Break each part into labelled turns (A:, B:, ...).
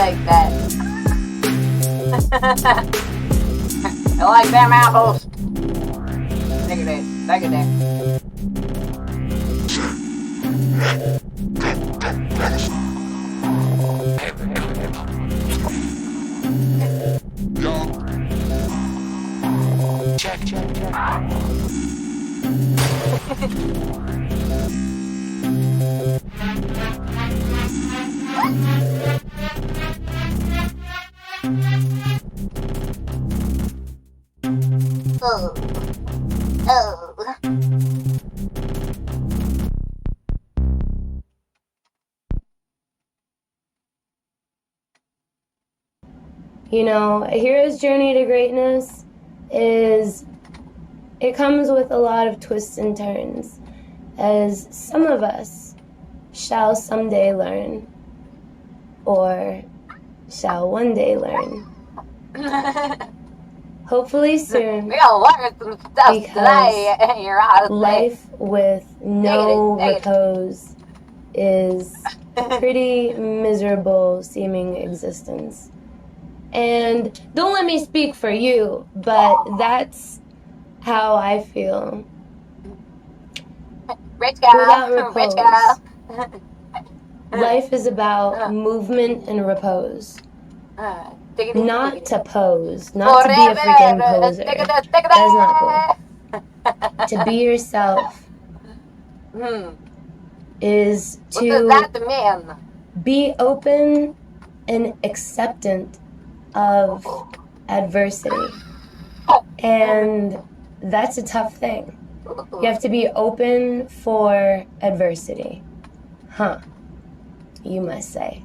A: like that. I like them apples. Take it in. Take it in.
B: Check.
A: Oh.
C: You know, a hero's journey to greatness it comes with a lot of twists and turns, as some of us shall someday learn, or shall one day learn. Hopefully soon,
A: We gotta learn some stuff today.
C: because
A: You're honestly.
C: life with no
A: Negative.
C: repose is pretty miserable seeming existence. And don't let me speak for you, but that's how I feel.
A: Rich girl.
C: Without
A: Rich
C: repose.
A: girl.
C: Life is about movement and repose. Not to pose, not to be a freaking poser. That's not cool. To be yourself is
A: What does that
C: to
A: mean?
C: be open and acceptant of adversity. And that's a tough thing. You have to be open for adversity. Huh. You must say.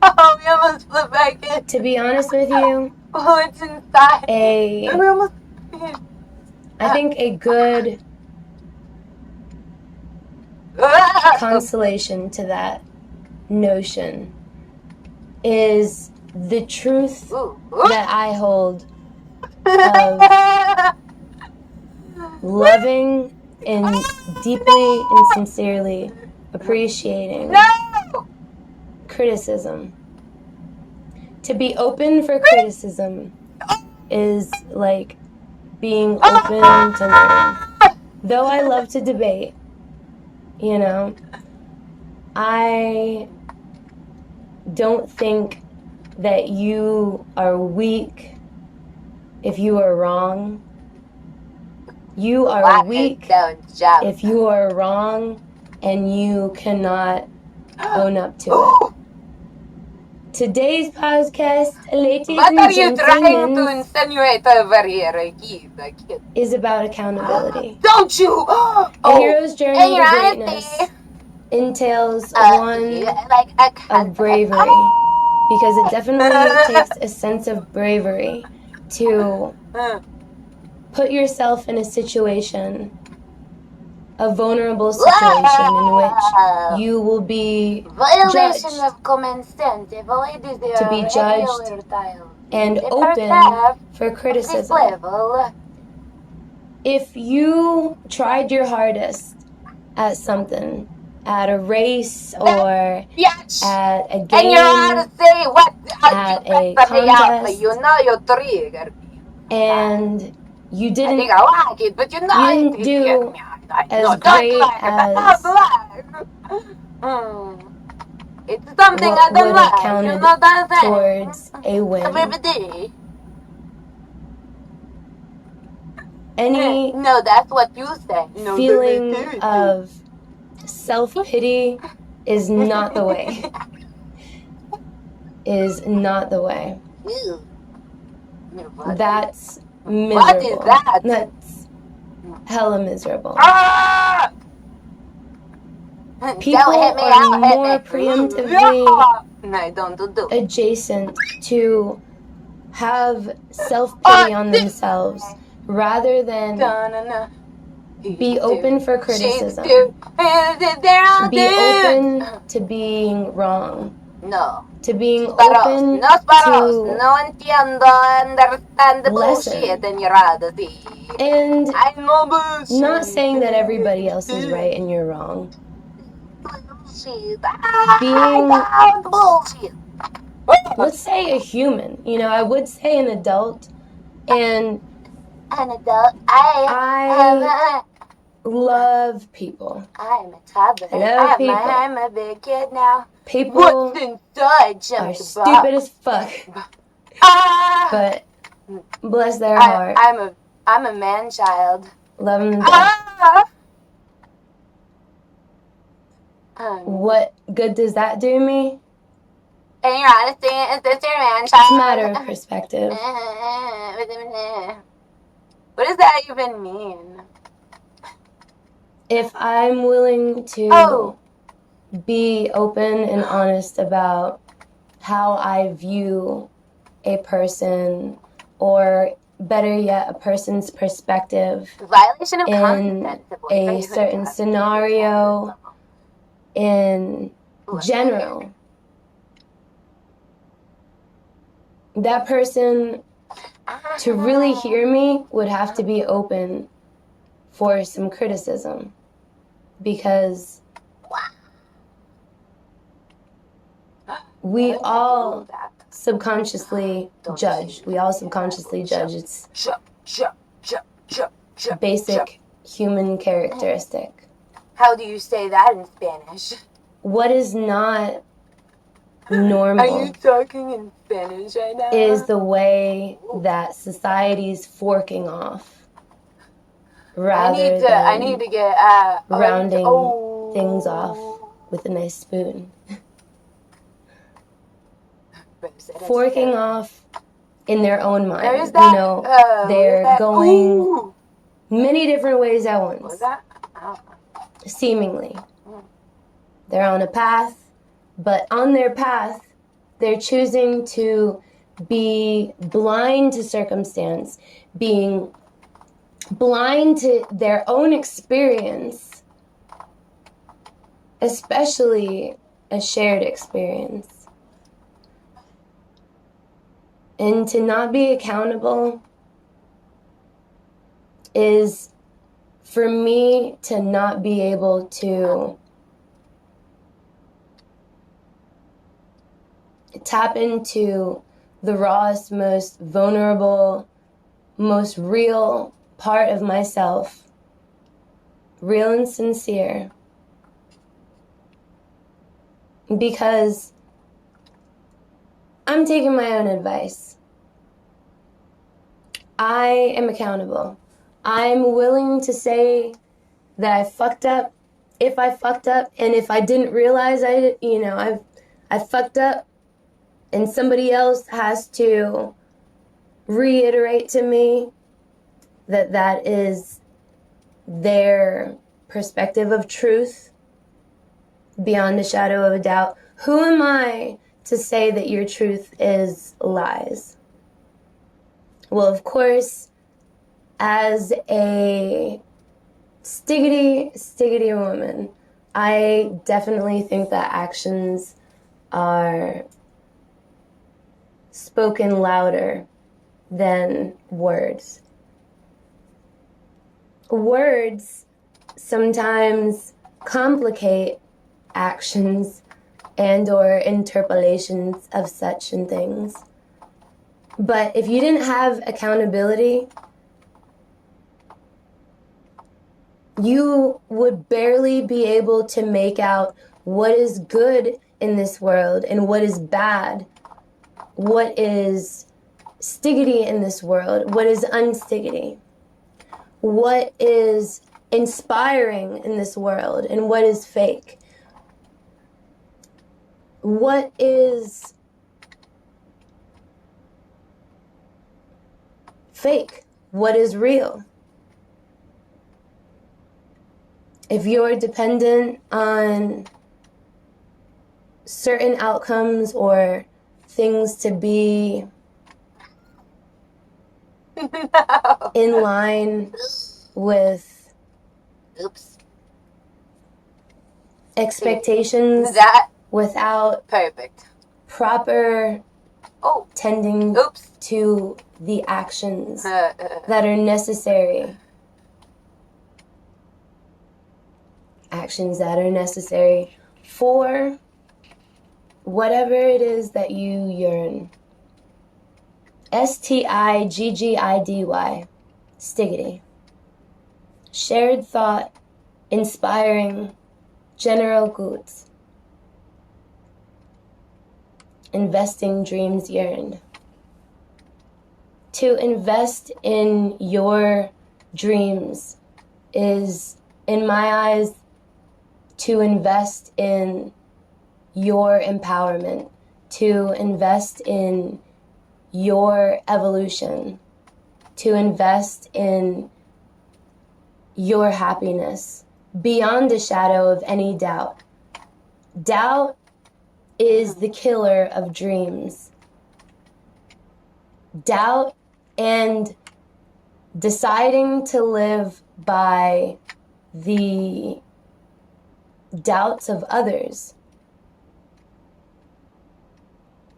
A: Oh, we almost flipped back in.
C: To be honest with you,
A: Oh, it's inside.
C: we
A: almost.
C: I think a good consolation to that notion is the truth that I hold of loving and deeply and sincerely appreciating criticism. To be open for criticism is like being open to learn. Though I love to debate, you know, I don't think that you are weak if you are wrong. You are weak if you are wrong and you cannot own up to it. Today's podcast, ladies
A: What
C: and
A: are you trying to
C: gentlemen,
A: insinuate over here, kid?
C: is about accountability.
A: Don't you?
C: A hero's journey to greatness entails one of bravery, because it definitely takes a sense of bravery to put yourself in a situation, a vulnerable situation in which you will be judged, to be judged and open for criticism. If you tried your hardest at something, at a race or at a game,
A: and you know how to say what
C: at a contest,
A: you know your trigger.
C: and you
A: I
C: didn't
A: think I like it, but you know
C: you didn't do as great as
A: it's something
C: what
A: I don't
C: would
A: like.
C: have counted
A: You know that
C: towards a win.
A: Everybody.
C: Any
A: No, that's what you say. No,
C: feeling of self-pity is not the way. Is not the way. That's miserable.
A: What is that?
C: That's hella miserable.
A: Ah!
C: People
A: Don't hit me,
C: are
A: I'll hit
C: more
A: me.
C: preemptively
A: No, don't do.
C: adjacent to have self-pity on themselves rather than be open for criticism. Be open to being wrong.
A: No.
C: To being
A: Sparos.
C: open
A: No sparos.
C: to
A: No entiendo, understand the
C: lesson.
A: bullshit in your odyssey.
C: And
A: I know bullshit.
C: not saying that everybody else is right and you're wrong. being,
A: bullshit.
C: let's say, a human. You know, I would say an adult, and
A: An adult. I
C: love people.
A: I'm a toddler.
C: I love people.
A: I'm a big kid now.
C: People
A: What's inside?
C: are stupid as fuck, but bless their heart.
A: I'm a man child.
C: Love them to death. What good does that do me?
A: And your honesty is this your man child?
C: It's a matter of perspective.
A: What does that even mean?
C: If I'm willing to be open and honest about how I view a person, or better yet, a person's perspective
A: Violation of
C: in
A: consent.
C: a certain scenario in general, that person, to really hear me, would have to be open for some criticism, because we all subconsciously judge. We all subconsciously judge. It's a basic human characteristic.
A: How do you say that in Spanish?
C: What is not normal?
A: Are you talking in Spanish right now?
C: Is the way that society's forking off, rather than
A: I need to get
C: rounding things off with a nice spoon. Forking off in their own mind. You know, they're going many different ways at once.
A: What was that?
C: Seemingly. They're on a path, but on their path, they're choosing to be blind to circumstance, being blind to their own experience, especially a shared experience. And to not be accountable is for me to not be able to tap into the rawest, most vulnerable, most real part of myself, real and sincere, because I'm taking my own advice. I am accountable. I'm willing to say that I fucked up, if I fucked up, and if I didn't realize I fucked up, and somebody else has to reiterate to me that that is their perspective of truth, beyond a shadow of a doubt. Who am I to say that your truth is lies? Well, of course, as a stiggity woman, I definitely think that actions are spoken louder than words. Words sometimes complicate actions and or interpolations of such and things. But if you didn't have accountability, you would barely be able to make out what is good in this world and what is bad, what is stiggity in this world, what is unstiggity, what is inspiring in this world and what is fake, what is fake, what is real. If you're dependent on certain outcomes or things to be in line with expectations without proper tending to the actions that are necessary. Actions that are necessary for whatever it is that you yearn. STIGGIDY. Stiggity. Shared thought, inspiring, general goods. Investing dreams yearned. To invest in your dreams is, in my eyes, to invest in your empowerment, to invest in your evolution, to invest in your happiness beyond a shadow of any doubt. Doubt is the killer of dreams. Doubt and deciding to live by the doubts of others,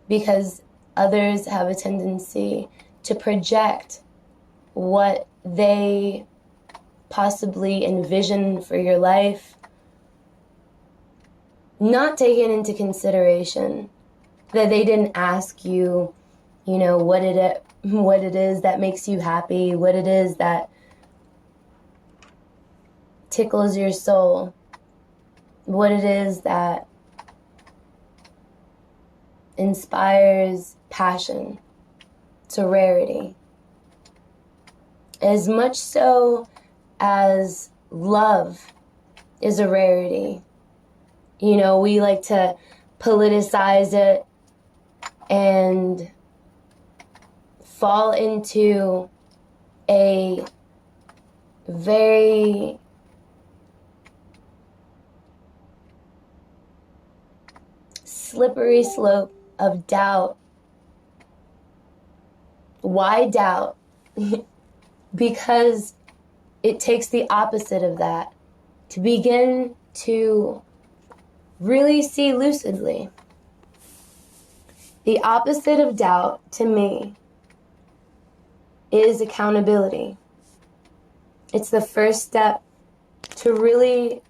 C: because others have a tendency to project what they possibly envision for your life, not taking into consideration that they didn't ask you, what it is that makes you happy, what it is that tickles your soul, what it is that inspires passion to rarity. As much so as love is a rarity. We like to politicize it and fall into a very slippery slope of doubt. Why doubt? Because it takes the opposite of that to begin to really see lucidly. The opposite of doubt, to me, is accountability. It's the first step to really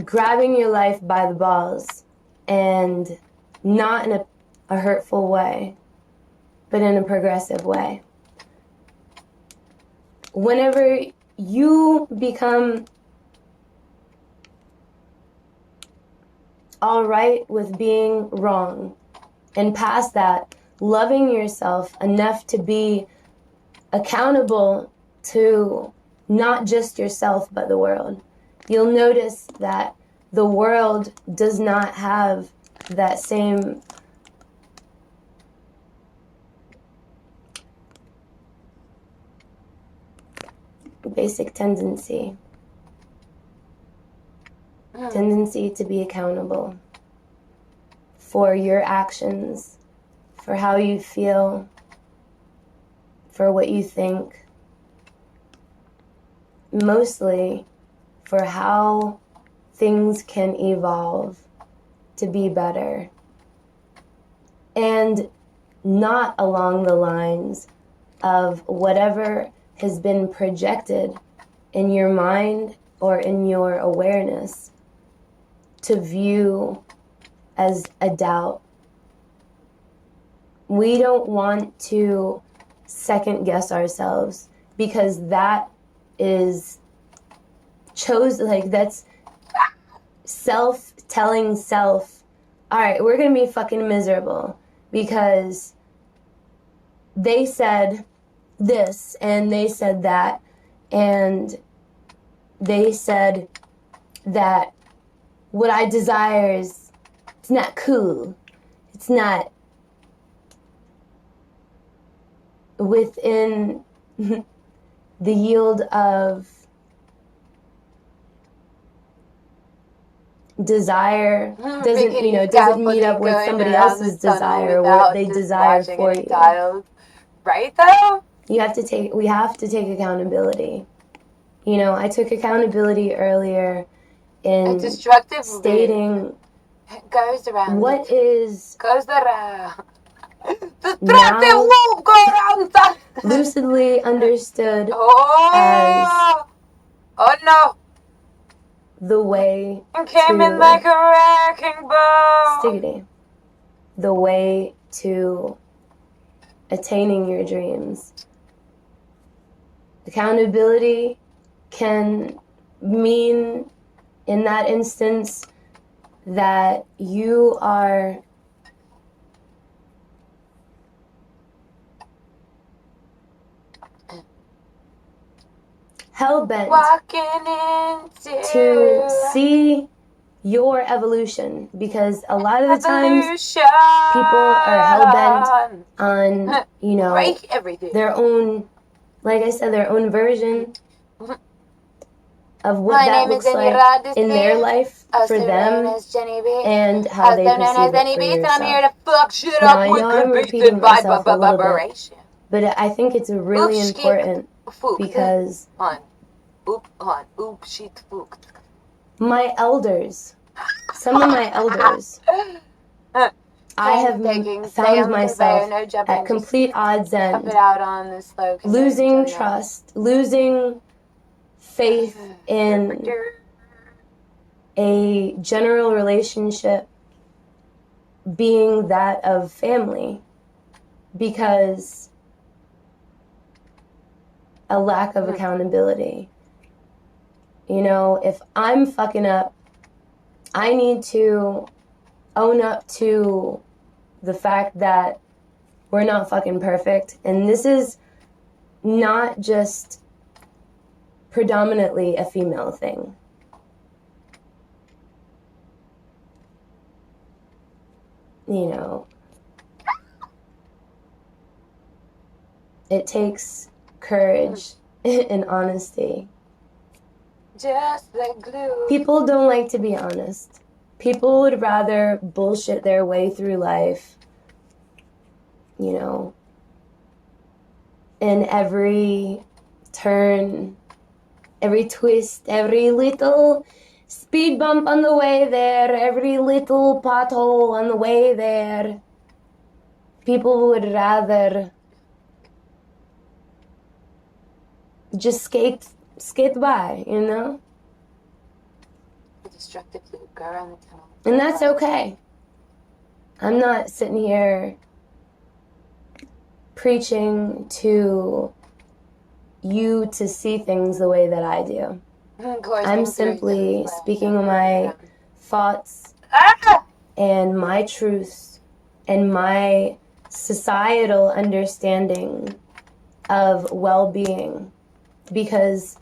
C: grabbing your life by the balls, and not in a hurtful way, but in a progressive way. Whenever you become all right with being wrong, and past that, loving yourself enough to be accountable to not just yourself but the world, you'll notice that the world does not have that same basic tendency to be accountable for your actions, for how you feel, for what you think, mostly for how things can evolve to be better, and not along the lines of whatever has been projected in your mind or in your awareness to view as a doubt. We don't want to second guess ourselves, because that is that's self telling self, all right, we're gonna be fucking miserable because they said this and they said that, and they said that what I desire is, it's not cool, it's not within the yield of desire, doesn't meet up with somebody else's desire, what they desire for you.
A: Dials. Right though?
C: We have to take accountability. I took accountability earlier in stating
A: goes around.
C: What is
A: goes around. Destructive loop go around.
C: Lucidly understood as
A: oh no.
C: the way
A: Came in like a wrecking ball.
C: Stiggity. The way to attaining your dreams. Accountability can mean, in that instance, that you are hell-bent to see your evolution, because a lot of the times people are hell-bent on, you know, their own, like I said, their own version of what that looks like in their life for them and how they perceive it for yourself.
A: I'm here to fuck shit
C: Now,
A: up
C: I
A: with
C: know I'm
A: good
C: repeating
A: beats and
C: myself a little bit,
A: vibration.
C: but I think it's really important because my elders, some of my elders, I have found myself at complete odds end, losing trust, losing faith in a general relationship being that of family because a lack of accountability. You know, if I'm fucking up, I need to own up to the fact that we're not fucking perfect. And this is not just predominantly a female thing. You know, it takes courage and honesty.
A: Just like glue.
C: People don't like to be honest. People would rather bullshit their way through life, you know, in every turn, every twist, every little speed bump on the way there, every little pothole on the way there. People would rather just skate by, you know?
A: The destructive loop, go around the tunnel.
C: And that's okay. I'm not sitting here preaching to you to see things the way that I do. I'm simply speaking my thoughts and my truths and my societal understanding of well-being. Because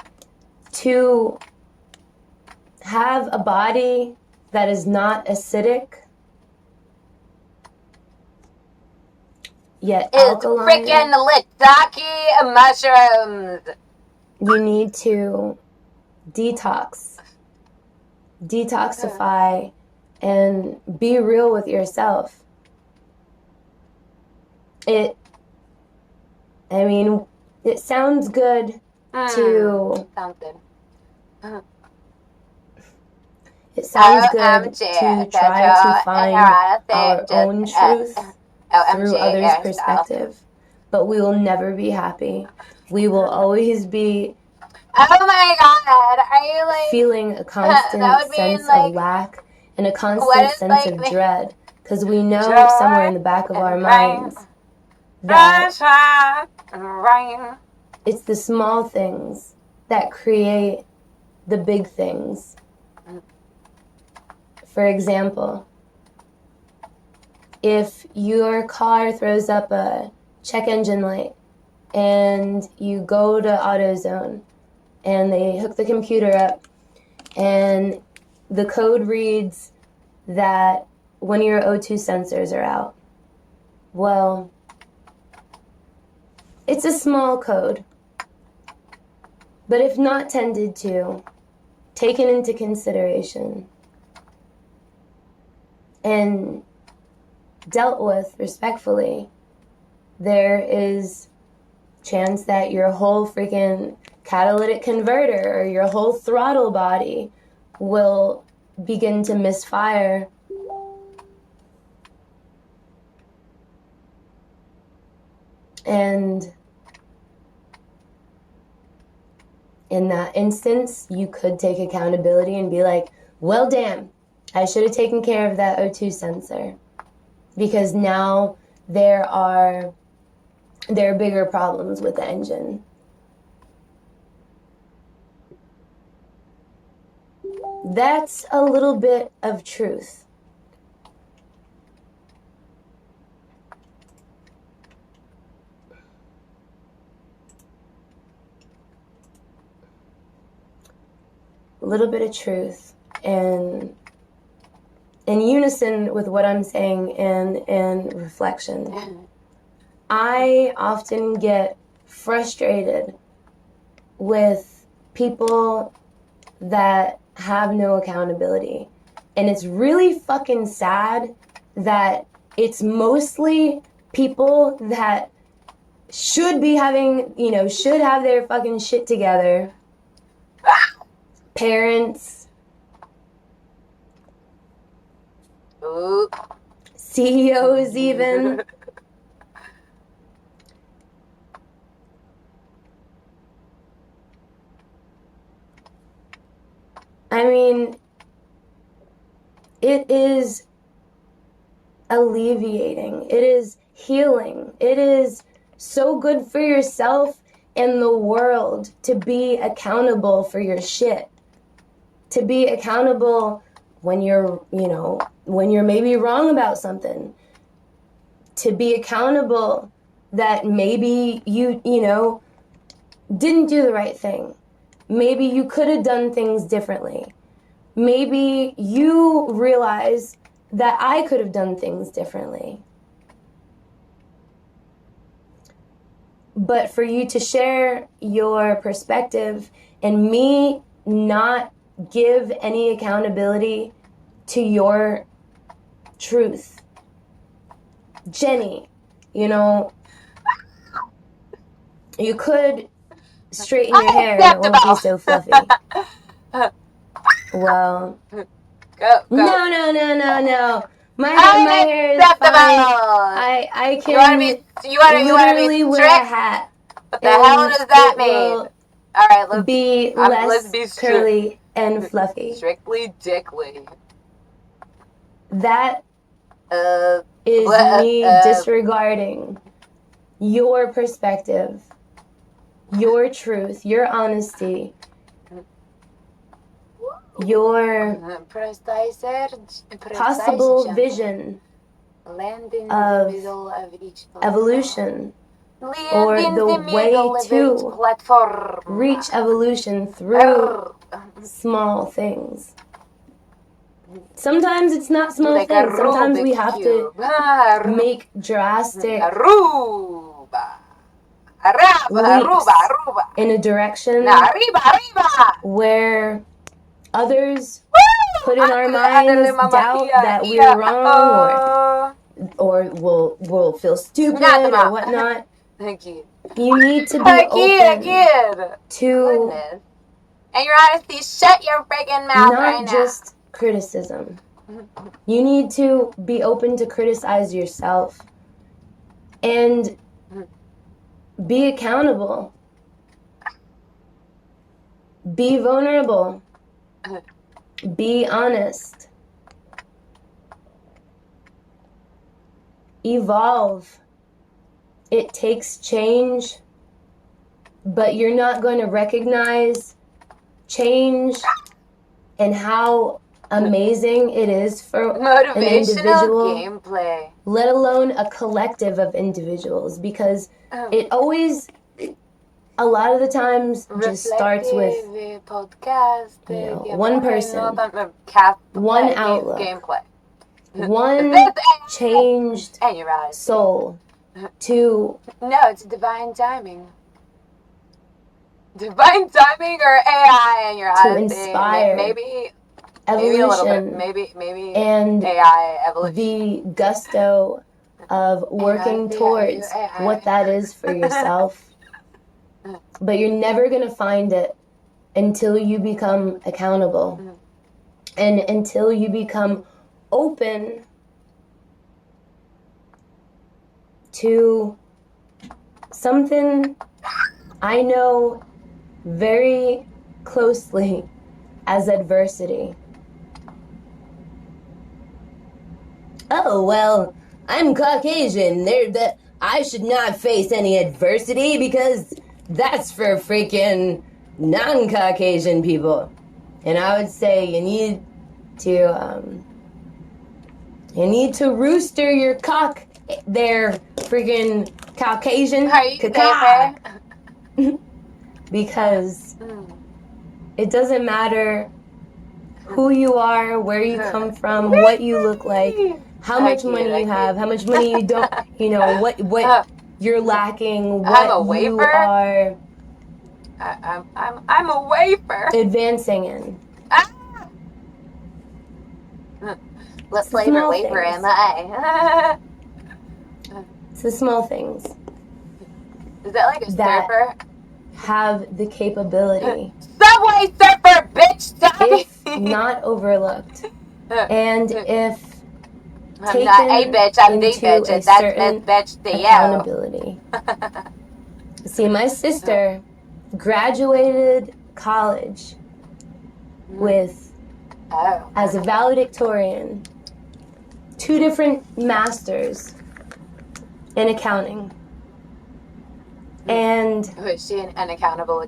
C: to have a body that is not acidic, yet alkaline,
A: freaking Littaki mushrooms.
C: You need to detoxify, and be real with yourself. It sounds good to...
A: Sounds good.
C: It sounds good to try to find our own truth through others' perspective, but we will never be happy. We will always be
A: oh my god, are you like
C: feeling a constant sense of lack and a constant sense of dread, because we know somewhere in the back of our minds that it's the small things that create the big things. For example, if your car throws up a check engine light and you go to AutoZone and they hook the computer up and the code reads that one of your O2 sensors are out. Well, it's a small code, but if not tended to, taken into consideration, and dealt with respectfully, there is chance that your whole freaking catalytic converter or your whole throttle body will begin to misfire. And in that instance, you could take accountability and be like, well, damn, I should have taken care of that O2 sensor. Because now there are bigger problems with the engine. That's a little bit of truth. A little bit of truth, and in unison with what I'm saying and reflection. I often get frustrated with people that have no accountability. And it's really fucking sad that it's mostly people that should be having, should have their fucking shit together. Parents.
A: Ooh.
C: CEOs even. I mean, it is alleviating. It is healing. It is so good for yourself and the world to be accountable for your shit. To be accountable when you're, when you're maybe wrong about something. To be accountable that maybe you didn't do the right thing. Maybe you could have done things differently. Maybe you realize that I could have done things differently. But for you to share your perspective and me not give any accountability to your truth. Jenny, you could straighten your hair and it won't be so fluffy. Well,
A: go.
C: No. My hair is fine. I can
A: you want to be
C: wear a hat.
A: What the hell does that mean? All right, let's
C: be less curly and fluffy.
A: Strictly dickly.
C: That is me disregarding your perspective, your truth, your honesty, your possible vision of evolution, or the way to reach evolution through small things. Sometimes it's not small things. Sometimes we have to make drastic leaps in a direction where others put in our minds doubt that we're wrong or will feel stupid or whatnot.
A: Thank you.
C: You need to be open to
A: and your honesty. Shut your friggin' mouth right now.
C: Not just criticism. You need to be open to criticize yourself and be accountable. Be vulnerable. Be honest. Evolve. It takes change, but you're not going to recognize change and how amazing it is for an individual,
A: gameplay,
C: let alone a collective of individuals, because it always, a lot of the times, just starts with one person, one outlook,
A: gameplay.
C: One changed soul to...
A: No, it's divine timing. Divine timing or AI and your
C: to inspire
A: maybe
C: evolution,
A: maybe a little bit, maybe
C: and
A: AI evolution.
C: The gusto of working towards what that is for yourself. But you're never going to find it until you become accountable and until you become open to something I know very closely as adversity. Oh, well, I'm Caucasian. I should not face any adversity because that's for freaking non-Caucasian people. And I would say you need to rooster your cock there, freaking Caucasian.
A: Are you gay?
C: Because it doesn't matter who you are, where you come from, what you look like, how much money you have, how much money you don't, what you're lacking, what you are
A: I'm a wafer.
C: advancing in.
A: What flavor wafer am I?
C: It's the small things.
A: Is that like a surfer?
C: Have the capability.
A: Subway surfer, bitch!
C: If not overlooked. And if
A: I'm not a bitch, I'm the bitch, and that's Miss Bitch to you.
C: Accountability. See, my sister graduated college with, as a valedictorian, 2 different masters in accounting. And
A: was she an unaccountable,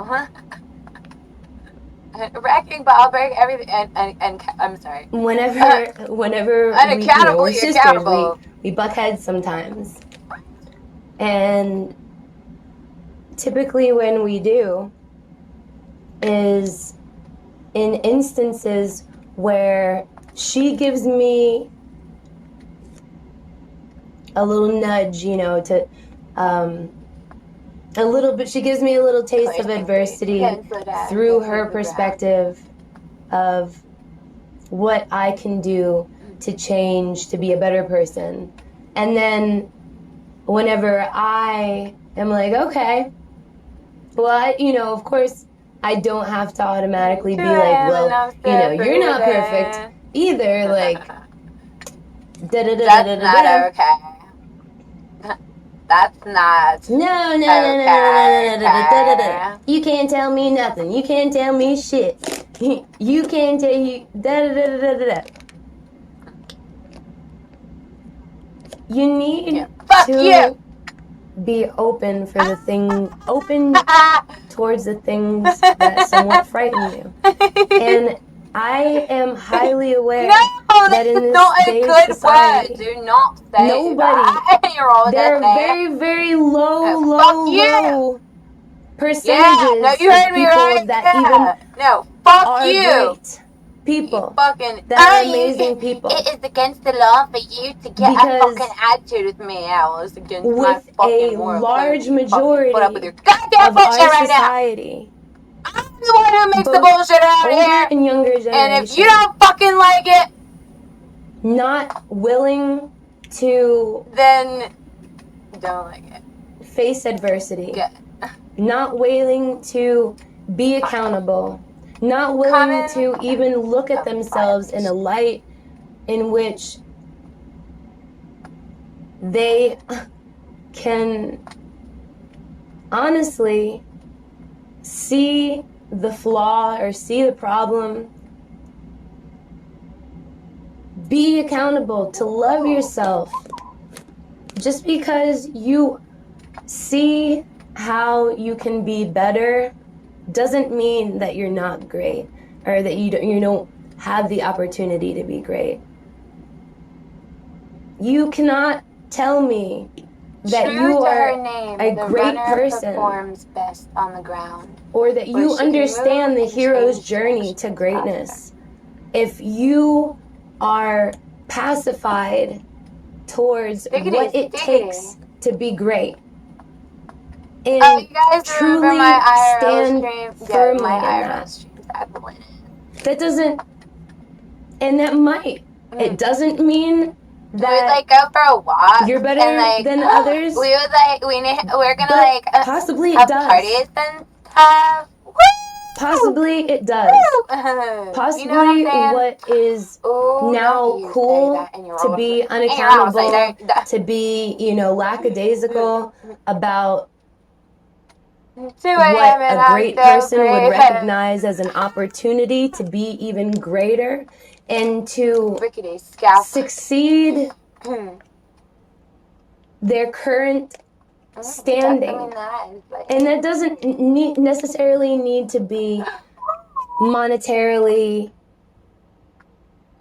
A: huh? Wrecking ball, break everything, and I'm sorry.
C: Whenever
A: unaccountably
C: sisters,
A: accountable.
C: we butt heads sometimes, and typically when we do is in instances where she gives me a little nudge, to a little bit. She gives me a little taste of adversity through her perspective of what I can do to change, to be a better person. And then whenever I am like, okay, well, of course, I don't have to automatically be like, well, you're not perfect either. Like,
A: that's not okay. That's not.
C: No. You can't tell me nothing. You can't tell me shit. You can't tell you. You need to be open for the thing, open towards the things that somewhat frighten you. And I am highly aware that in this day society,
A: do not say
C: nobody. There are very, very low percentages of people that even are great people, that are amazing people.
A: It is against the law for you to get a fucking attitude with me. It's against my fucking
C: with a large majority
A: put up with your goddamn
C: of our
A: bullshit right
C: society.
A: I'm the one who makes the bullshit around here.
C: And younger generations.
A: And if you don't fucking like it,
C: not willing to
A: then don't like it.
C: Face adversity.
A: Good.
C: Not willing to be accountable. Not willing to even look at themselves in a light in which they can honestly see the flaw or see the problem. Be accountable, to love yourself. Just because you see how you can be better doesn't mean that you're not great or that you don't have the opportunity to be great. You cannot tell me that you are a great person
A: performs best on the ground,
C: or that you understand the hero's journey to greatness if you are pacified towards what it takes to be great. And
A: you guys
C: truly
A: my
C: stand firmly
A: my
C: in that. That doesn't, and that might. It doesn't mean that
A: we would go for a walk.
C: You're better than others.
A: We would we're gonna
C: possibly
A: have
C: it does.
A: parties and stuff. Woo!
C: Possibly it does. Possibly what is now cool to be unaccountable, to be, lackadaisical about what a great person would recognize as an opportunity to be even greater and to succeed their current standing. And that doesn't necessarily need to be monetarily,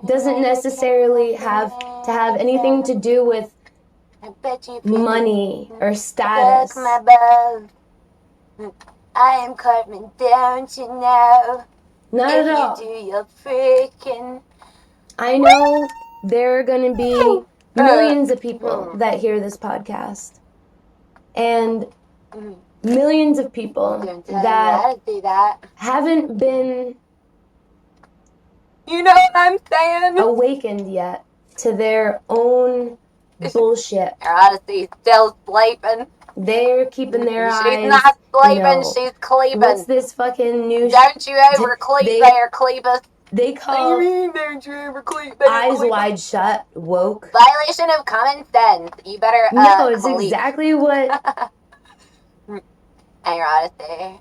C: doesn't necessarily have to have anything to do with money or status.
B: I am coming down to know.
C: Not
B: if
C: at all.
B: You do your freaking.
C: I know there are going to be millions of people that hear this podcast. And millions of people that haven't been,
B: you know what I'm saying?
C: Awakened yet to their own bullshit.
B: Honestly, still sleeping.
C: They're keeping their eyes.
B: She's not sleeping, she's cleaving.
C: What's this fucking new
B: Don't you ever cleave there, Clevis.
C: They call
B: don't you ever cleave there,
C: eyes wide shut woke.
B: Violation of common sense. You better
C: No, it's exactly what
B: and your honesty.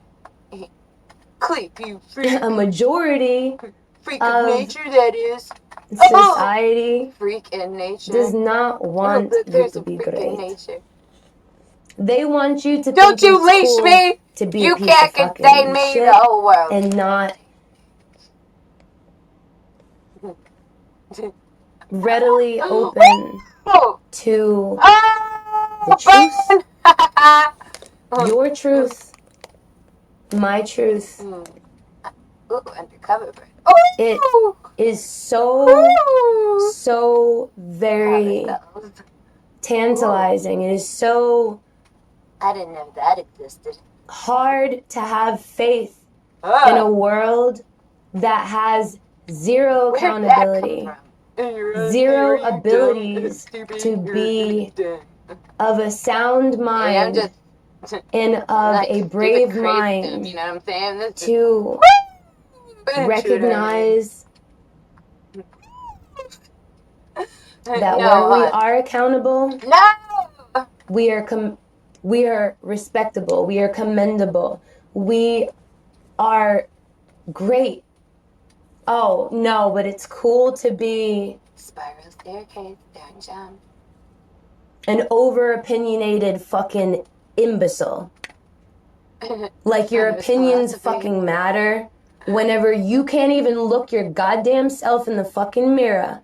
B: Cleep, you freak.
C: A majority
B: Freak of nature, that is.
C: Society
B: freak in nature
C: does not want you to be great.
B: Nature.
C: They want you to
B: don't
C: think
B: you
C: it's
B: leash
C: cool
B: me.
C: To be
B: you
C: a piece
B: can't
C: of
B: contain me
C: shit
B: the whole world.
C: And not readily open to the truth. Your truth. My truth.
B: Ooh, undercover.
C: It is so very tantalizing. It is so
B: I didn't know that existed.
C: Hard to have faith in a world that has zero accountability, zero abilities to be of a sound mind and of a brave mind,
B: you know what I'm saying?
C: to recognize that where we are accountable, we are respectable, we are commendable, we are great. Oh, no, but it's cool to be
B: spiral staircase, don't jump.
C: An over-opinionated fucking imbecile. Like your opinions fucking matter whenever you can't even look your goddamn self in the fucking mirror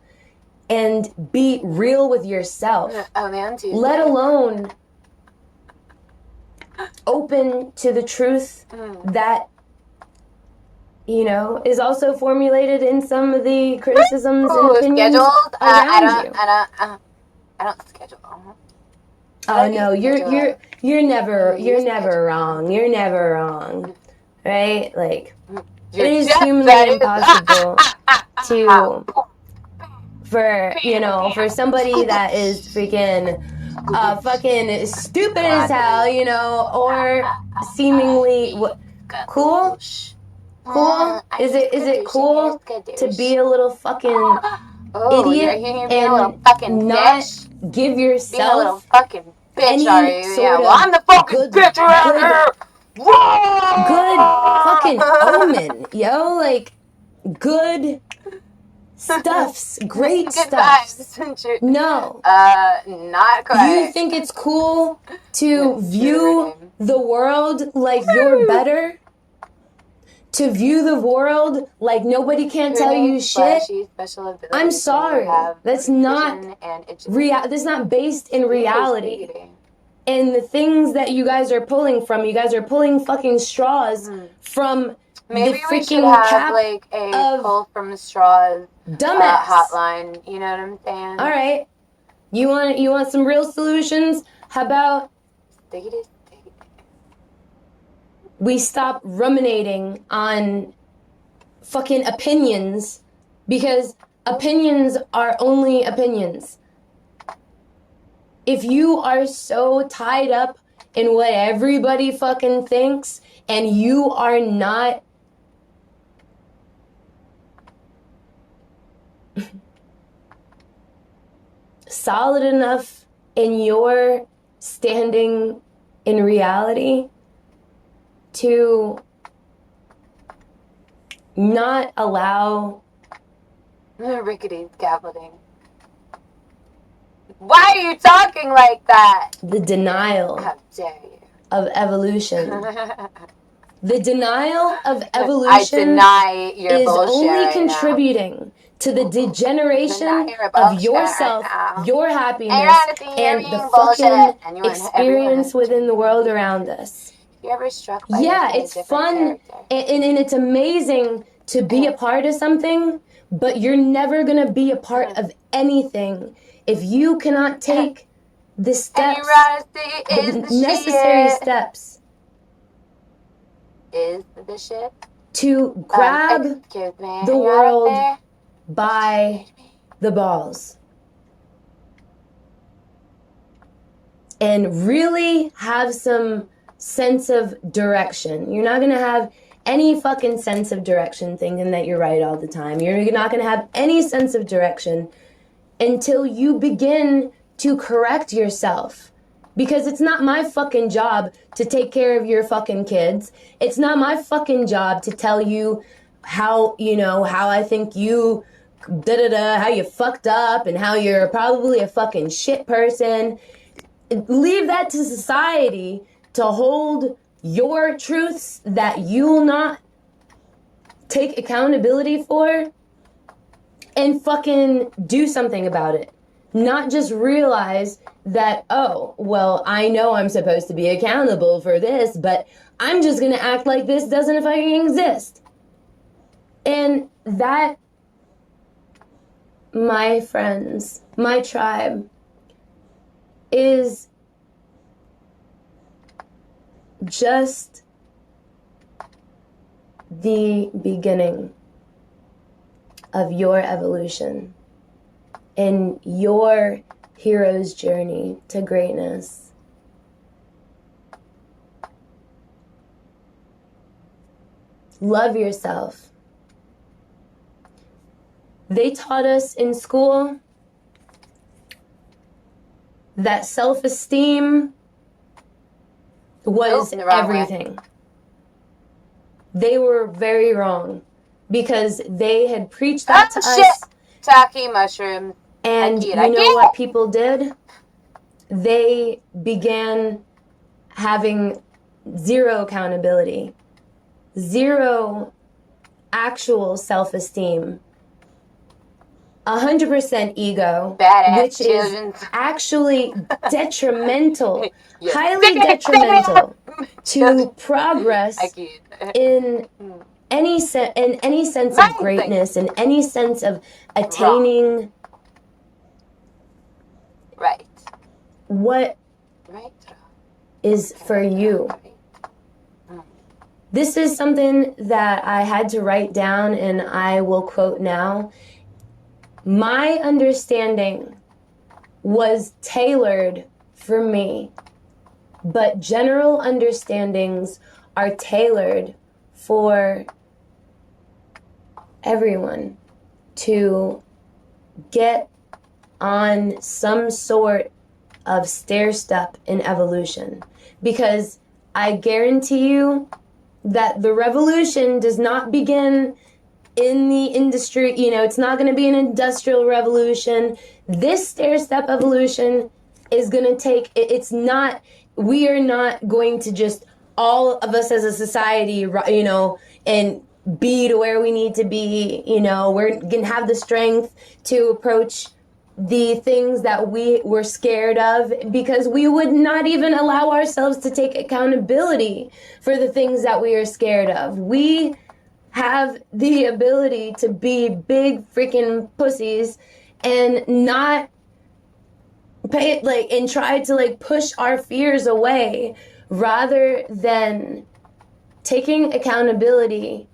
C: and be real with yourself. Let alone open to the truth that, you know, is also formulated in some of the criticisms and opinions around you.
B: I don't schedule.
C: Oh no, you're never wrong. You're never wrong, right? Like it is humanly impossible for somebody that is freaking fucking stupid as hell, you know, or seemingly cool. Is it cool to be a little fucking idiot and not give yourself any sort of
B: I'm the fucking bitch around here.
C: Good fucking omen, yo, like good stuffs, great stuffs. No.
B: Not quite.
C: You think it's cool to view the world like you're better? To view the world like nobody can tell you shit? I'm sorry. That's not that's not based in reality. And the things that you guys are pulling from, you guys are pulling fucking straws from
B: maybe
C: the freaking
B: we should have
C: cap
B: like a pull from the straws
C: dumbass
B: hotline. You know what I'm saying?
C: All right. You want some real solutions? How about we stop ruminating on fucking opinions, because opinions are only opinions. If you are so tied up in what everybody fucking thinks and you are not solid enough in your standing in reality, to not allow
B: Rickety scaffolding. Why are you talking like that?
C: the denial
B: How dare you?
C: of evolution. The denial of
B: I
C: evolution
B: deny your
C: is
B: bullshit
C: only
B: right
C: contributing to the degeneration
B: Deny your
C: of
B: bullshit
C: yourself,
B: right now.
C: your
B: And
C: happiness,
B: you're honestly, you're
C: and
B: being
C: the
B: bullshit,
C: fucking
B: and you want
C: experience
B: everyone
C: within the world around us.
B: You ever struck by
C: Yeah,
B: a
C: it's
B: different
C: fun
B: character?
C: and it's amazing to be a part of something, but you're never going to be a part of anything if you cannot take the
B: And
C: steps,
B: your honesty is
C: the
B: the
C: necessary
B: shit.
C: steps
B: Is the shit?
C: to grab
B: Excuse me.
C: the
B: You're
C: world
B: out there?
C: by the balls and really have some sense of direction. You're not going to have any fucking sense of direction thinking that you're right all the time. You're not going to have any sense of direction until you begin to correct yourself. Because it's not my fucking job to take care of your fucking kids. It's not my fucking job to tell you how, how I think you how you fucked up and how you're probably a fucking shit person. Leave that to society to hold your truths that you'll not take accountability for and fucking do something about it. Not just realize that, oh, well, I know I'm supposed to be accountable for this, but I'm just gonna act like this doesn't fucking exist. And that, my friends, my tribe, is just the beginning of your evolution and your hero's journey to greatness. Love yourself. They taught us in school that self-esteem was everything. They were very wrong because they had preached that to us.
B: Taki mushrooms.
C: And you know what people did? They began having zero accountability, zero actual self-esteem, 100% ego, which is actually detrimental, highly detrimental to progress in any sense of greatness, in any sense of attaining what is for you. This is something that I had to write down, and I will quote now. My understanding was tailored for me, but general understandings are tailored for everyone to get on some sort of stair step in evolution. Because I guarantee you that the revolution does not begin in the industry, it's not going to be an industrial revolution. This stair-step evolution is going to take, we are not going to just, all of us as a society, and be to where we need to be, we're going to have the strength to approach the things that we were scared of because we would not even allow ourselves to take accountability for the things that we are scared of. We have the ability to be big freaking pussies and not pay and try to push our fears away rather than taking accountability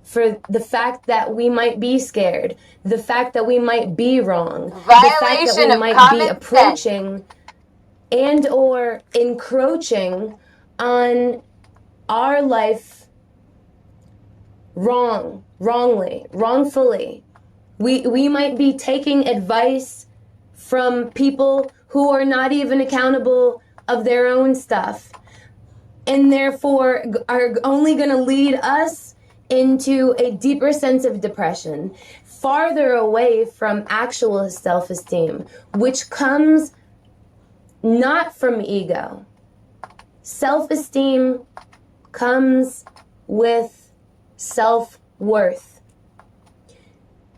C: for the fact that we might be scared, the fact that we might be wrong, the fact that we might be approaching and or encroaching on our life wrongfully. We might be taking advice from people who are not even accountable of their own stuff. and therefore are only going to lead us into a deeper sense of depression, farther away from actual self-esteem, which comes not from ego. Self-esteem comes with self-worth.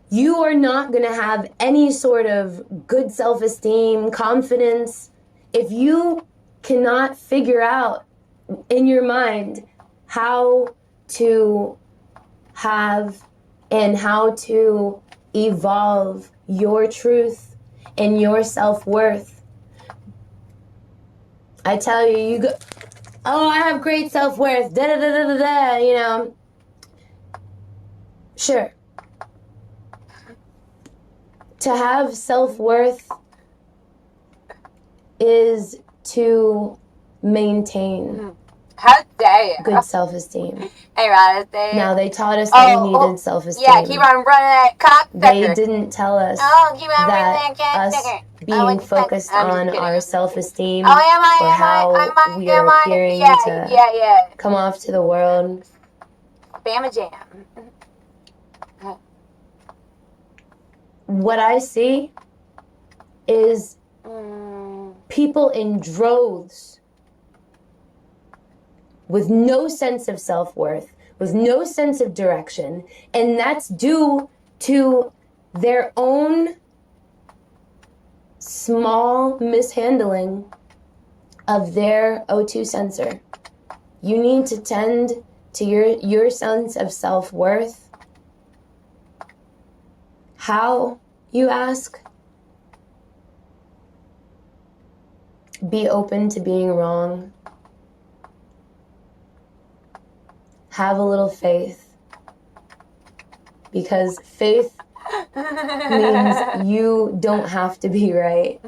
C: You are not going to have any sort of good self-esteem, confidence, if you cannot figure out in your mind how to have and how to evolve your truth and your self-worth. I tell you, you go, oh, I have great self-worth, da-da-da-da-da-da, you know. Sure. To have self-worth is to maintain
B: How dare you?
C: good self-esteem.
B: Hey, Honesty.
C: Now, they taught us that we needed self-esteem.
B: Yeah, keep on running that cock
C: They didn't tell us
B: keep on running
C: that us being focused on our self-esteem or how we are appearing to come off to the world.
B: Bama Jam.
C: What I see is people in droves with no sense of self-worth, with no sense of direction, and that's due to their own small mishandling of their O2 sensor. You need to tend to your sense of self-worth. How, you ask? Be open to being wrong. Have a little faith. Because faith means you don't have to be right.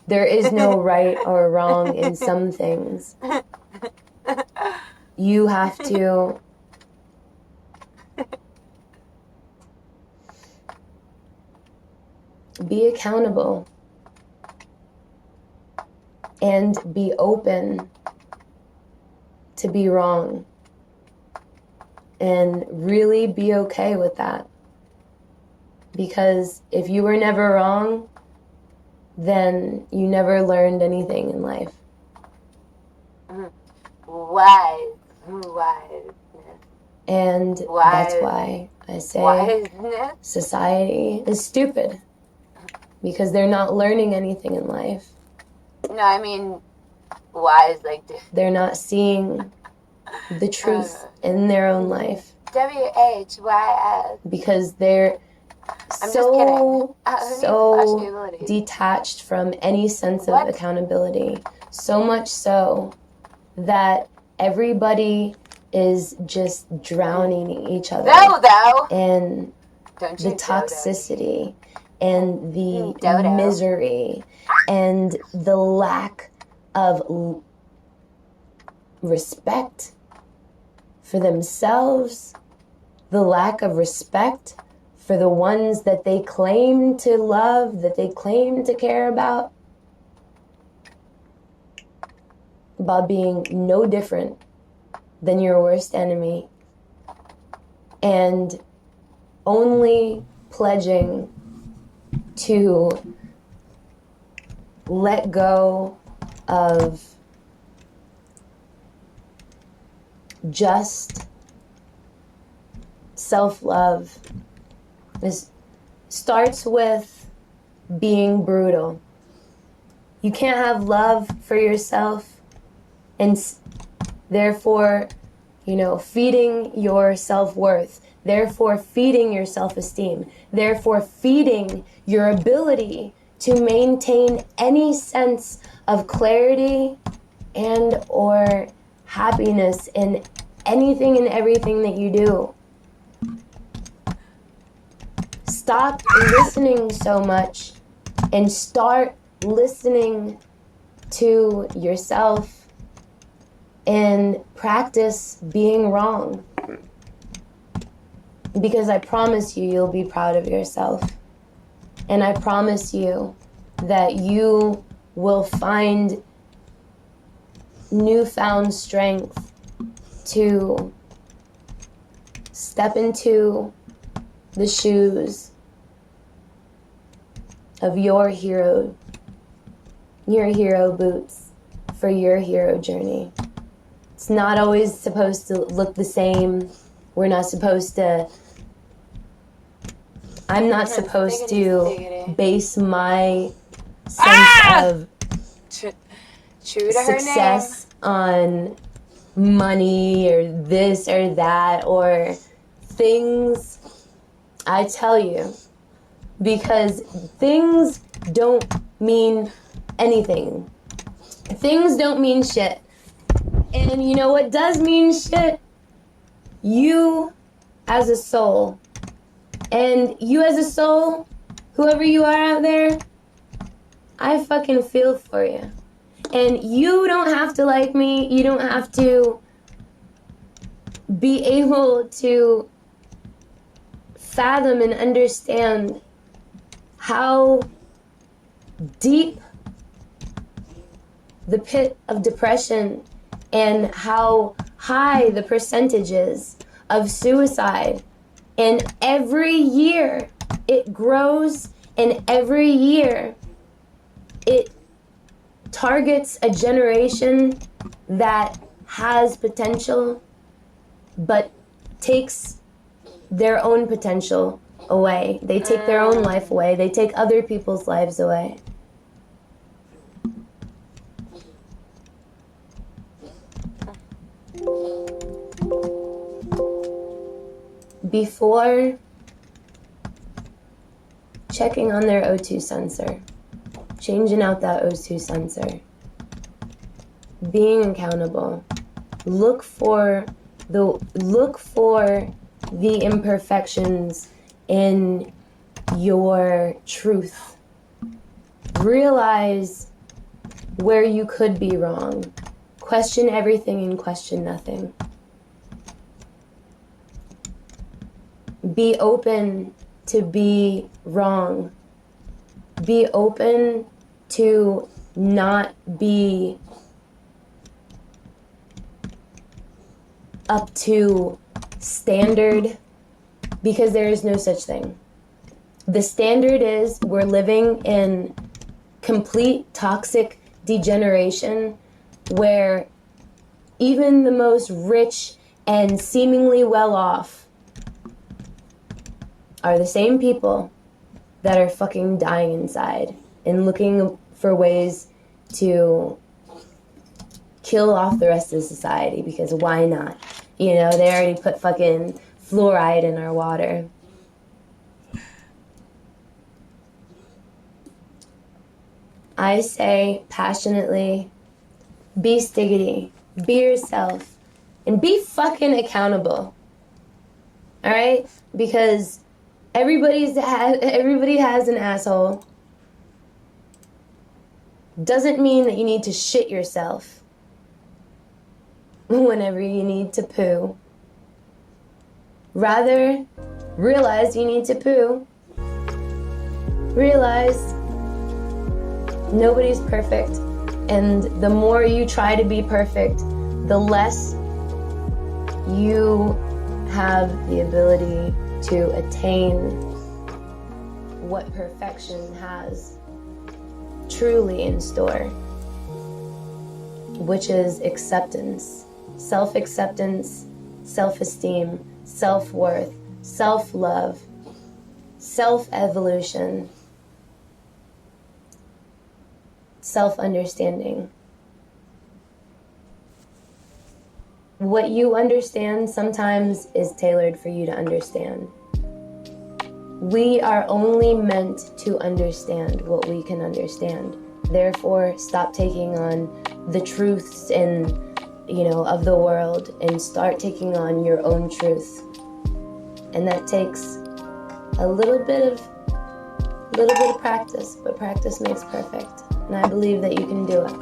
C: There is no right or wrong in some things. You have to be accountable and be open to be wrong and really be okay with that. Because if you were never wrong, then you never learned anything in life.
B: Wise.
C: And that's why I say society is stupid. Because they're not learning anything in life.
B: No, I mean, wise, like...
C: They're not seeing the truth in their own life.
B: WHYS.
C: Because they're so detached from any sense of accountability. So much so that everybody is just drowning each other in the toxicity and the misery and the lack of respect for themselves, the lack of respect for the ones that they claim to love, that they claim to care about being no different than your worst enemy, and only pledging to let go of just self-love. This starts with being brutal. You can't have love for yourself and therefore, feeding your self-worth, therefore feeding your self-esteem, therefore feeding your ability to maintain any sense of clarity and or happiness in anything and everything that you do. Stop listening so much and start listening to yourself and practice being wrong. Because I promise you, you'll be proud of yourself. And I promise you that you will find newfound strength to step into the shoes of your hero boots for your hero journey. It's not always supposed to look the same. I'm not supposed to base my sense of
B: True to her
C: success on money or this or that or things. I tell you, because things don't mean anything. Things don't mean shit. And you know what does mean shit? You as a soul. And you as a soul, whoever you are out there, I fucking feel for you. And you don't have to like me. You don't have to be able to fathom and understand how deep the pit of depression and how high the percentages of suicide. And every year it grows, and every year it targets a generation that has potential but takes their own potential away. They take their own life away. They take other people's lives away. Before checking on their O2 sensor, changing out that O2 sensor, being accountable, look for the imperfections in your truth. Realize where you could be wrong. Question everything and question nothing. Be open to be wrong. Be open to not be up to standard, because there is no such thing. The standard is we're living in complete toxic degeneration where even the most rich and seemingly well off are the same people that are fucking dying inside and looking for ways to kill off the rest of society, because why not? You know, they already put fucking fluoride in our water. I say passionately, be Stiggity, be yourself, and be fucking accountable. All right? Because everybody has an asshole. Doesn't mean that you need to shit yourself whenever you need to poo. Rather, realize you need to poo. Realize nobody's perfect. And the more you try to be perfect, the less you have the ability to attain what perfection has truly in store, which is acceptance, self-acceptance, self-esteem, self-worth, self-love, self-evolution, self-understanding. What you understand sometimes is tailored for you to understand. We are only meant to understand what we can understand. Therefore, stop taking on the truths of the world and start taking on your own truth. And that takes a little bit of practice, but practice makes perfect. And I believe that you can do it.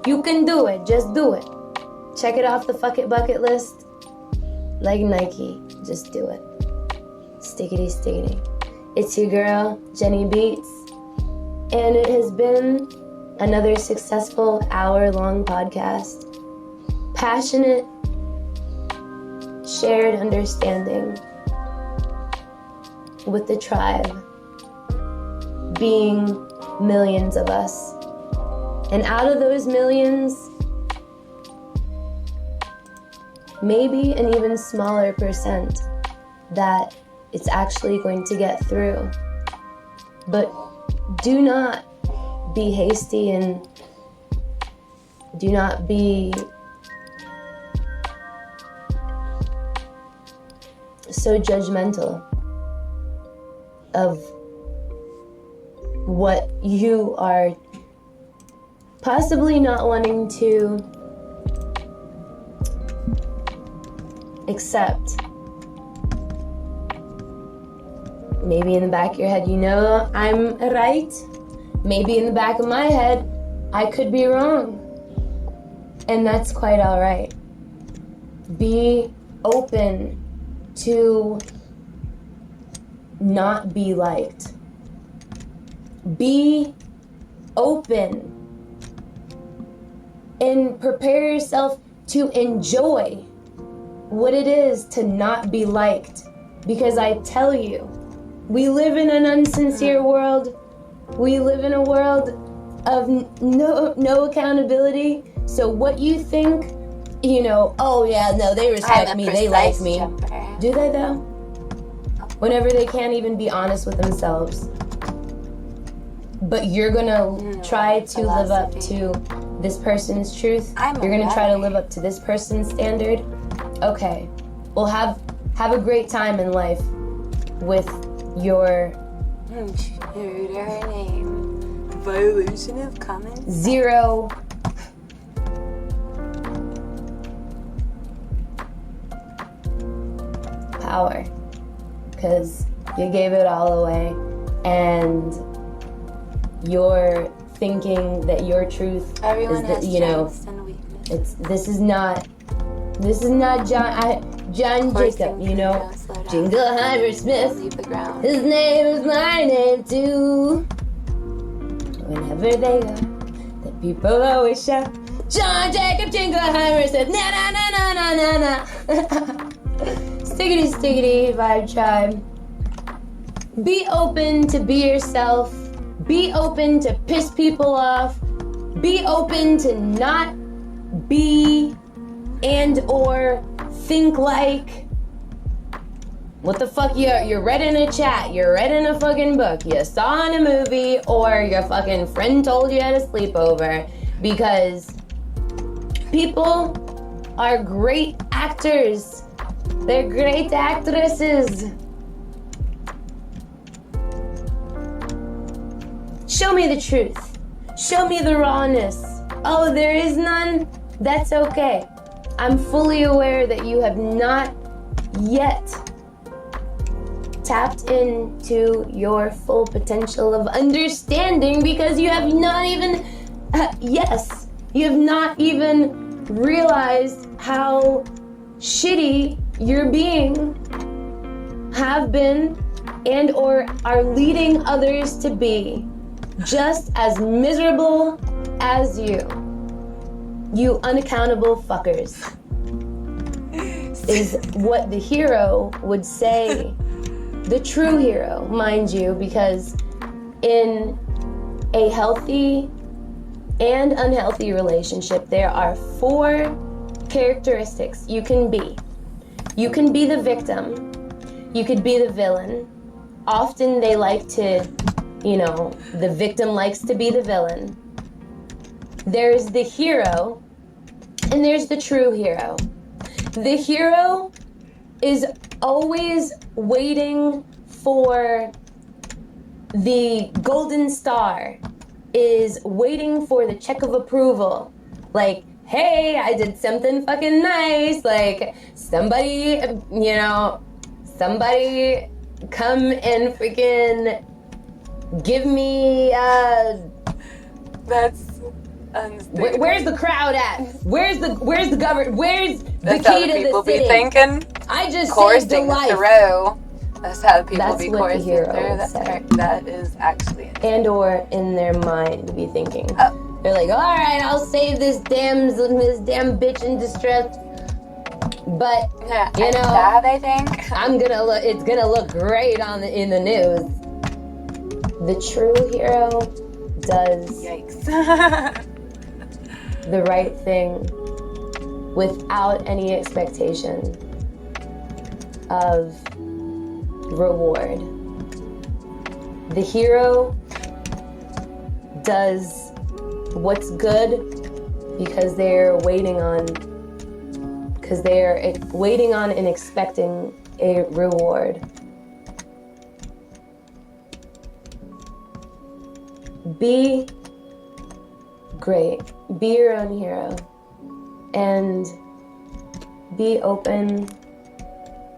C: You can do it. Just do it. Check it off the fuck it bucket list. Like Nike. Just do it. Stiggity, stiggity. It's your girl, Jenny Beats. And it has been another successful hour-long podcast. Passionate, shared understanding with the tribe being millions of us. And out of those millions, maybe an even smaller percent that it's actually going to get through. But do not be hasty and do not be so judgmental of what you are possibly not wanting to accept. Maybe in the back of your head, you know I'm right. Maybe in the back of my head, I could be wrong. And that's quite all right. Be open to not be liked. Be open and prepare yourself to enjoy what it is to not be liked. Because I tell you, we live in an unsincere world. We live in a world of no accountability. So what you think, you know, oh yeah, no, they respect me, they like me. Do they though? Whenever they can't even be honest with themselves. But you're gonna try to live up to this person's truth. You're gonna try to live up to this person's standard. Okay, well have a great time in life with your
B: her name. Violation of common
C: zero power, because you gave it all away and you're thinking that your truth
B: Everyone
C: is that,
B: has
C: you know,
B: strengths and weaknesses.
C: this is not John Jacob, you know, Jingleheimer Smith. His name is my name too. Whenever they go, the people always shout, John Jacob Jingleheimer said, na na na na na na na. Stickity stickity vibe tribe. Be open to be yourself. Be open to piss people off. Be open to not be and or think like. What the fuck you read in a chat, you read in a fucking book, you saw in a movie, or your fucking friend told you at a sleepover. Because people are great actors. They're great actresses. Show me the truth. Show me the rawness. Oh, there is none? That's okay. I'm fully aware that you have not yet tapped into your full potential of understanding because you have not even, you have not even realized how shitty you're being, have been, and or are leading others to be just as miserable as you. You unaccountable fuckers. Is what the hero would say. The true hero, mind you, because in a healthy and unhealthy relationship, there are 4 characteristics you can be. You can be the victim. You could be the villain. Often they like to, you know, the victim likes to be the villain. There's the hero, and there's the true hero. The hero is always waiting for the golden star, is waiting for the check of approval. Like, hey, I did something fucking nice. Like, somebody come and freaking give me,
B: That's unstable.
C: Where's the crowd at? Where's the government? Where's
B: That's
C: the
B: how
C: key
B: the
C: to
B: people
C: the city?
B: be thinking.
C: I just saved a
B: Coursing
C: life.
B: through. That's how the people
C: That's
B: be
C: what the
B: coursing
C: hero
B: through.
C: would
B: That's
C: say.
B: correct. That is actually.
C: And or in their mind be thinking. They're like, all right, I'll save this damn bitch in distress. But you know,
B: that I think
C: it's gonna look great in the news. The true hero does
B: yikes.
C: the right thing without any expectation of reward. The hero does what's good because they're waiting on and expecting a reward. Be great. Be your own hero. And be open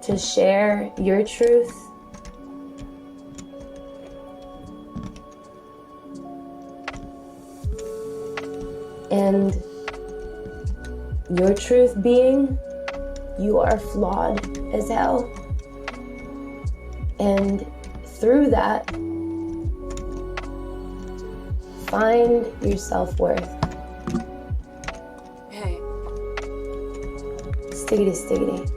C: to share your truth. And your truth being, you are flawed as hell. And through that, find your self-worth.
B: Hey.
C: Stiggity.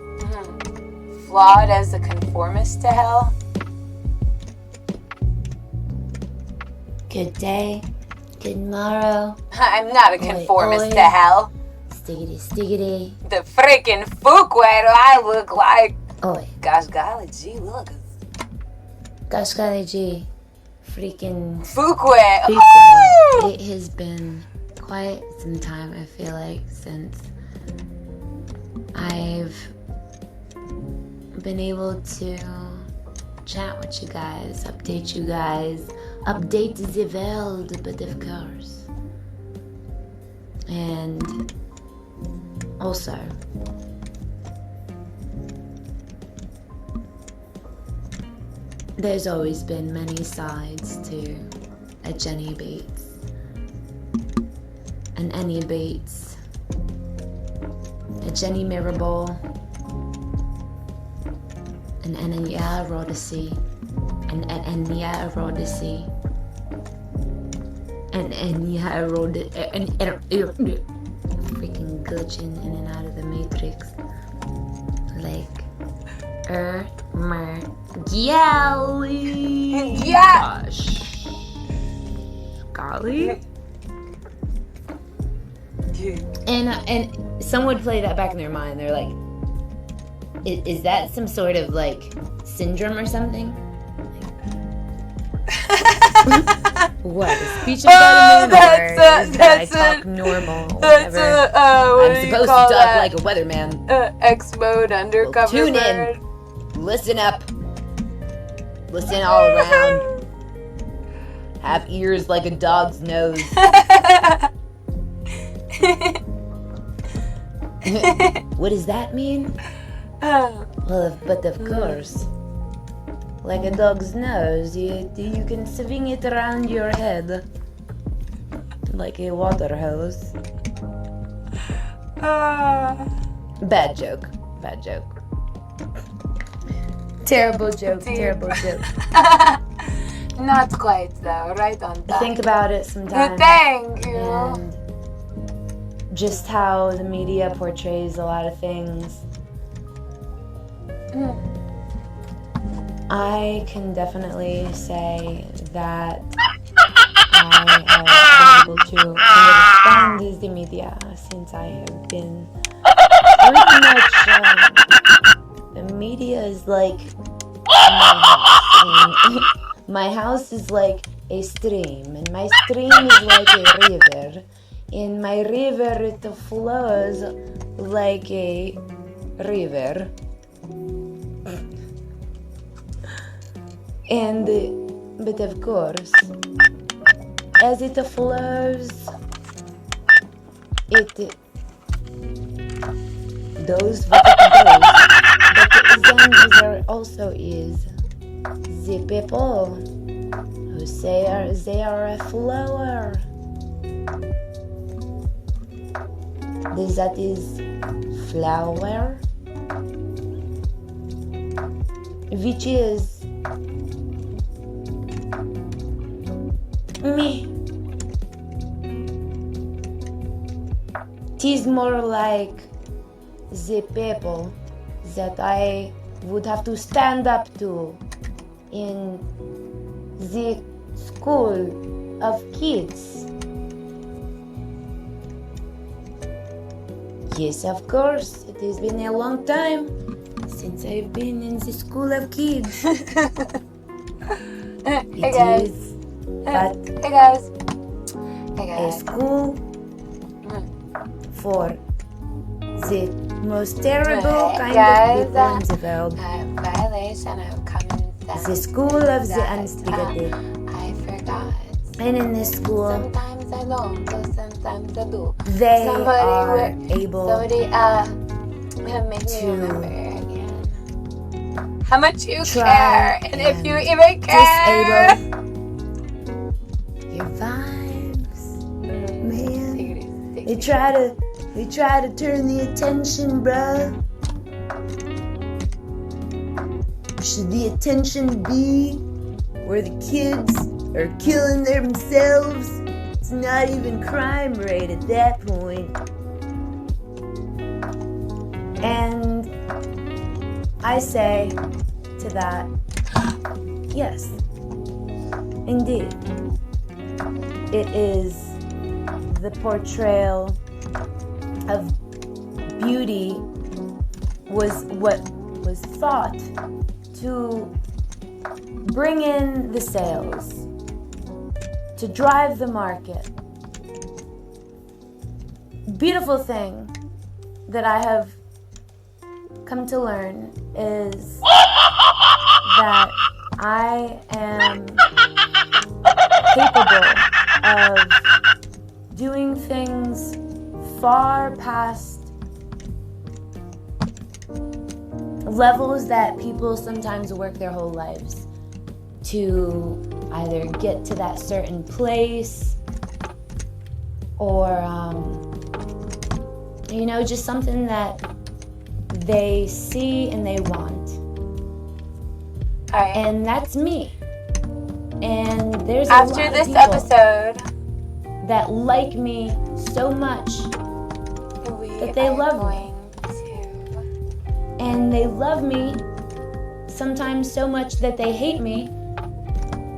B: Flawed as a conformist to hell.
C: Good day. Good morrow.
B: I'm not a conformist to hell.
C: Stiggity.
B: The freaking Fuquay I look like.
C: Oi.
B: Gosh golly gee, look.
C: Gosh golly gee. Freaking
B: Fuquay.
C: It has been quite some time, I feel like, since I've been able to chat with you guys, update you guys, update the world, but of course. And also, there's always been many sides to a Jenny Bates, an Annie Bates, a Jenny Mirabal, an Enya Rodicy, an Enya Rodicy, an Enya Rodicy, freaking glitching in and out of the Matrix, like Galley.
B: Yeah.
C: Gosh. Golly. And some would play that back in their mind. They're like, is that some sort of like syndrome or something? What? A speech impediment, or is that I talk normal?
B: That's
C: I'm supposed to talk like a weatherman.
B: X mode undercover.
C: Well, tune in. Listen up. Listen all around. Have ears like a dog's nose. What does that mean? Well, but of course, like a dog's nose, you can swing it around your head like a water hose. Bad joke. Terrible joke.
B: Not quite though, right on time.
C: Think about it sometimes.
B: Thank you.
C: And just how the media portrays a lot of things. I can definitely say that I have been able to understand the media since I have been pretty much, the media is like my house is like a stream, and my stream is like a river. In my river it flows like a river. And, but of course, as it flows, it those with it goes. But then there also is the people who say they are a flower. That is flower, which is me. It is more like the people that I would have to stand up to in the school of kids. Yes, of course, it has been a long time since I've been in the school of kids.
B: Hey guys.
C: But
B: Hey guys. Hey
C: a
B: guys.
C: school for the most terrible kind of people in the world.
B: Violation of common sense.
C: The school of the
B: that,
C: unspeakable.
B: I forgot.
C: And in this school,
B: Sometimes I don't, so sometimes I do.
C: they
B: Somebody
C: are able
B: make me
C: to
B: remember again how much you
C: try
B: care, and if
C: and
B: you even care.
C: disable your vibes, man. They try to turn the attention, bruh. Should the attention be where the kids are killing themselves? It's not even crime rate at that point. And I say to that, yes, indeed. It is the portrayal of beauty was what was thought to bring in the sales, to drive the market. Beautiful thing that I have come to learn is that I am capable of doing things far past levels that people sometimes work their whole lives to either get to that certain place or just something that they see and they want.
B: All right.
C: And that's me. And there's a
B: After
C: lot
B: this
C: of people
B: episode,
C: that like me so much that they love me. And they love me sometimes so much that they hate me.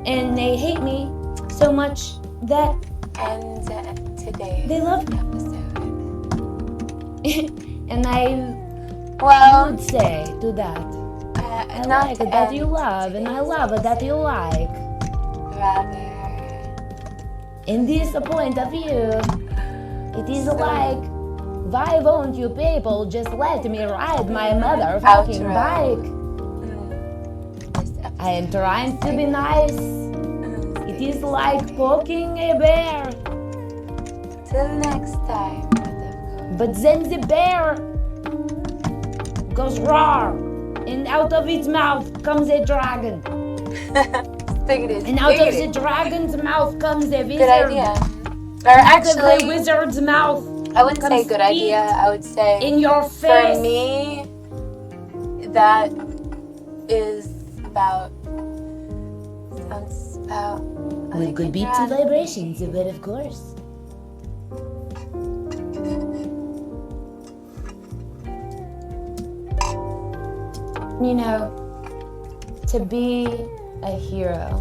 C: And they hate me so much that
B: today
C: they love me.
B: episode.
C: And I would say to that, I like it that you love, and I love it that you like.
B: Rather,
C: In this point of view, it is like, why won't you people just let me ride my motherfucking bike? I am trying to be nice. It is like poking a bear.
B: till next time.
C: But then the bear goes roar, and out of its mouth comes a dragon. And out of the dragon's mouth comes a wizard.
B: Good idea. Or
C: Out of the
B: actually,
C: wizard's mouth
B: I wouldn't say
C: comes
B: good idea. I would say
C: in your face.
B: for me, that is about. Sounds about.
C: We could beat the vibrations, but of course. To be a hero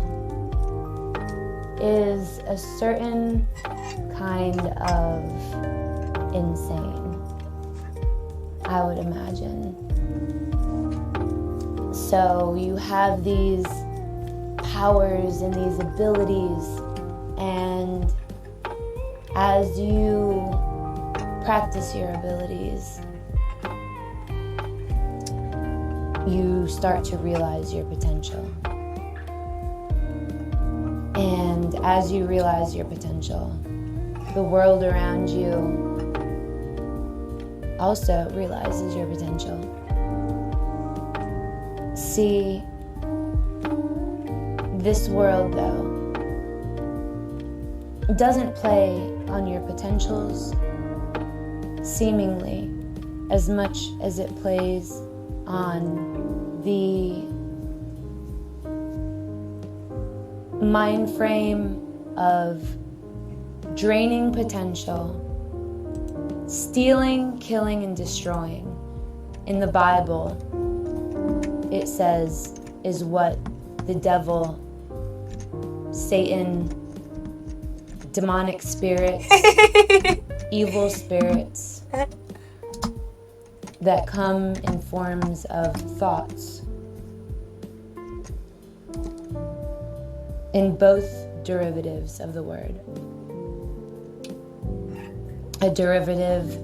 C: is a certain kind of insane, I would imagine. So you have these powers and these abilities, and as you practice your abilities, you start to realize your potential. And as you realize your potential, the world around you also realizes your potential. See, this world, though, doesn't play on your potentials seemingly as much as it plays on the mind frame of draining potential Stealing, killing, and destroying. In the Bible, it says, is what the devil, Satan, demonic spirits, evil spirits that come in forms of thoughts. In both derivatives of the word. A derivative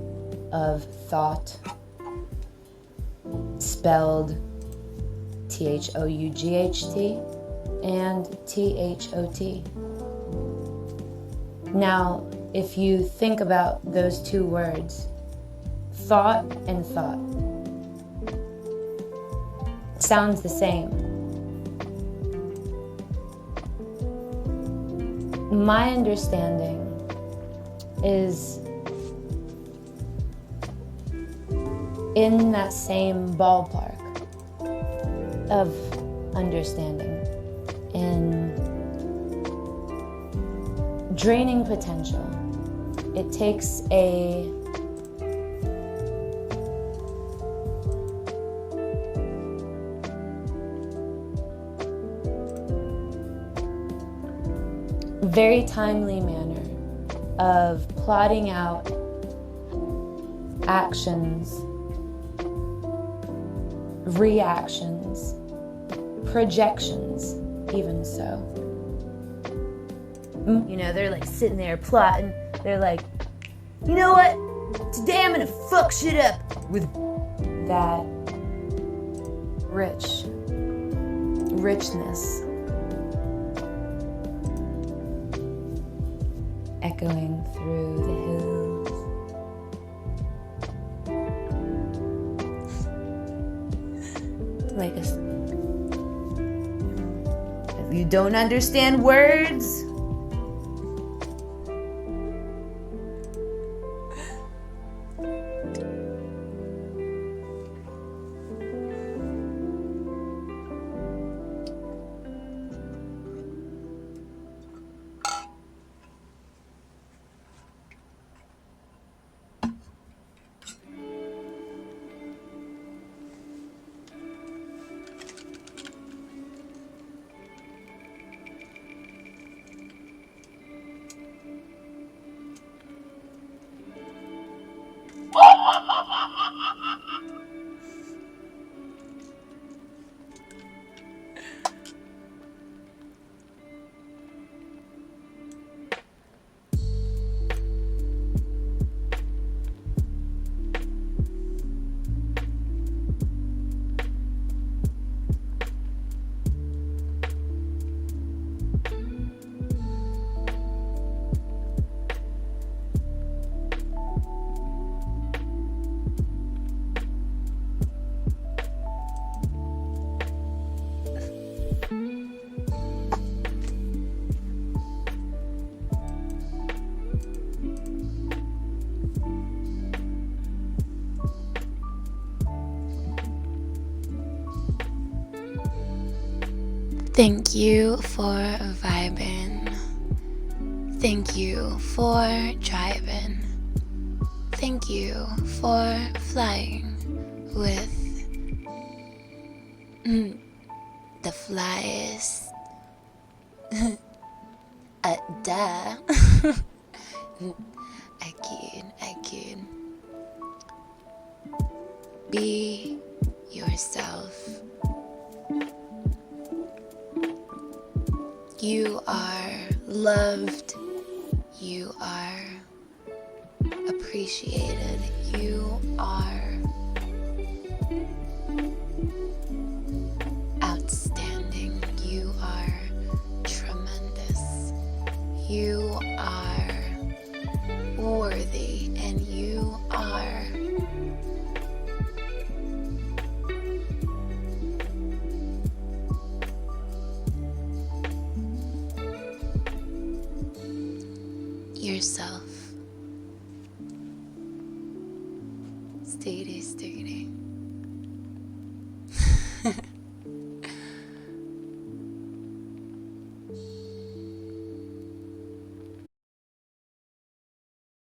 C: of thought, spelled THOUGHT and THOT. Now, if you think about those two words, thought and thought, it sounds the same. My understanding is in that same ballpark of understanding, in draining potential. It takes a very timely manner of plotting out actions, reactions, projections, even so. You know, they're like sitting there plotting. They're like, you know what? Today I'm gonna fuck shit up with that richness echoing through the hills. Like if you don't understand words,
D: thank you for vibing. Thank you for driving. Thank you for flying with the flyest. Duh. I can. Be yourself. You are loved. You are appreciated. You are outstanding. You are tremendous. You are worthy, and you are yourself. Steady.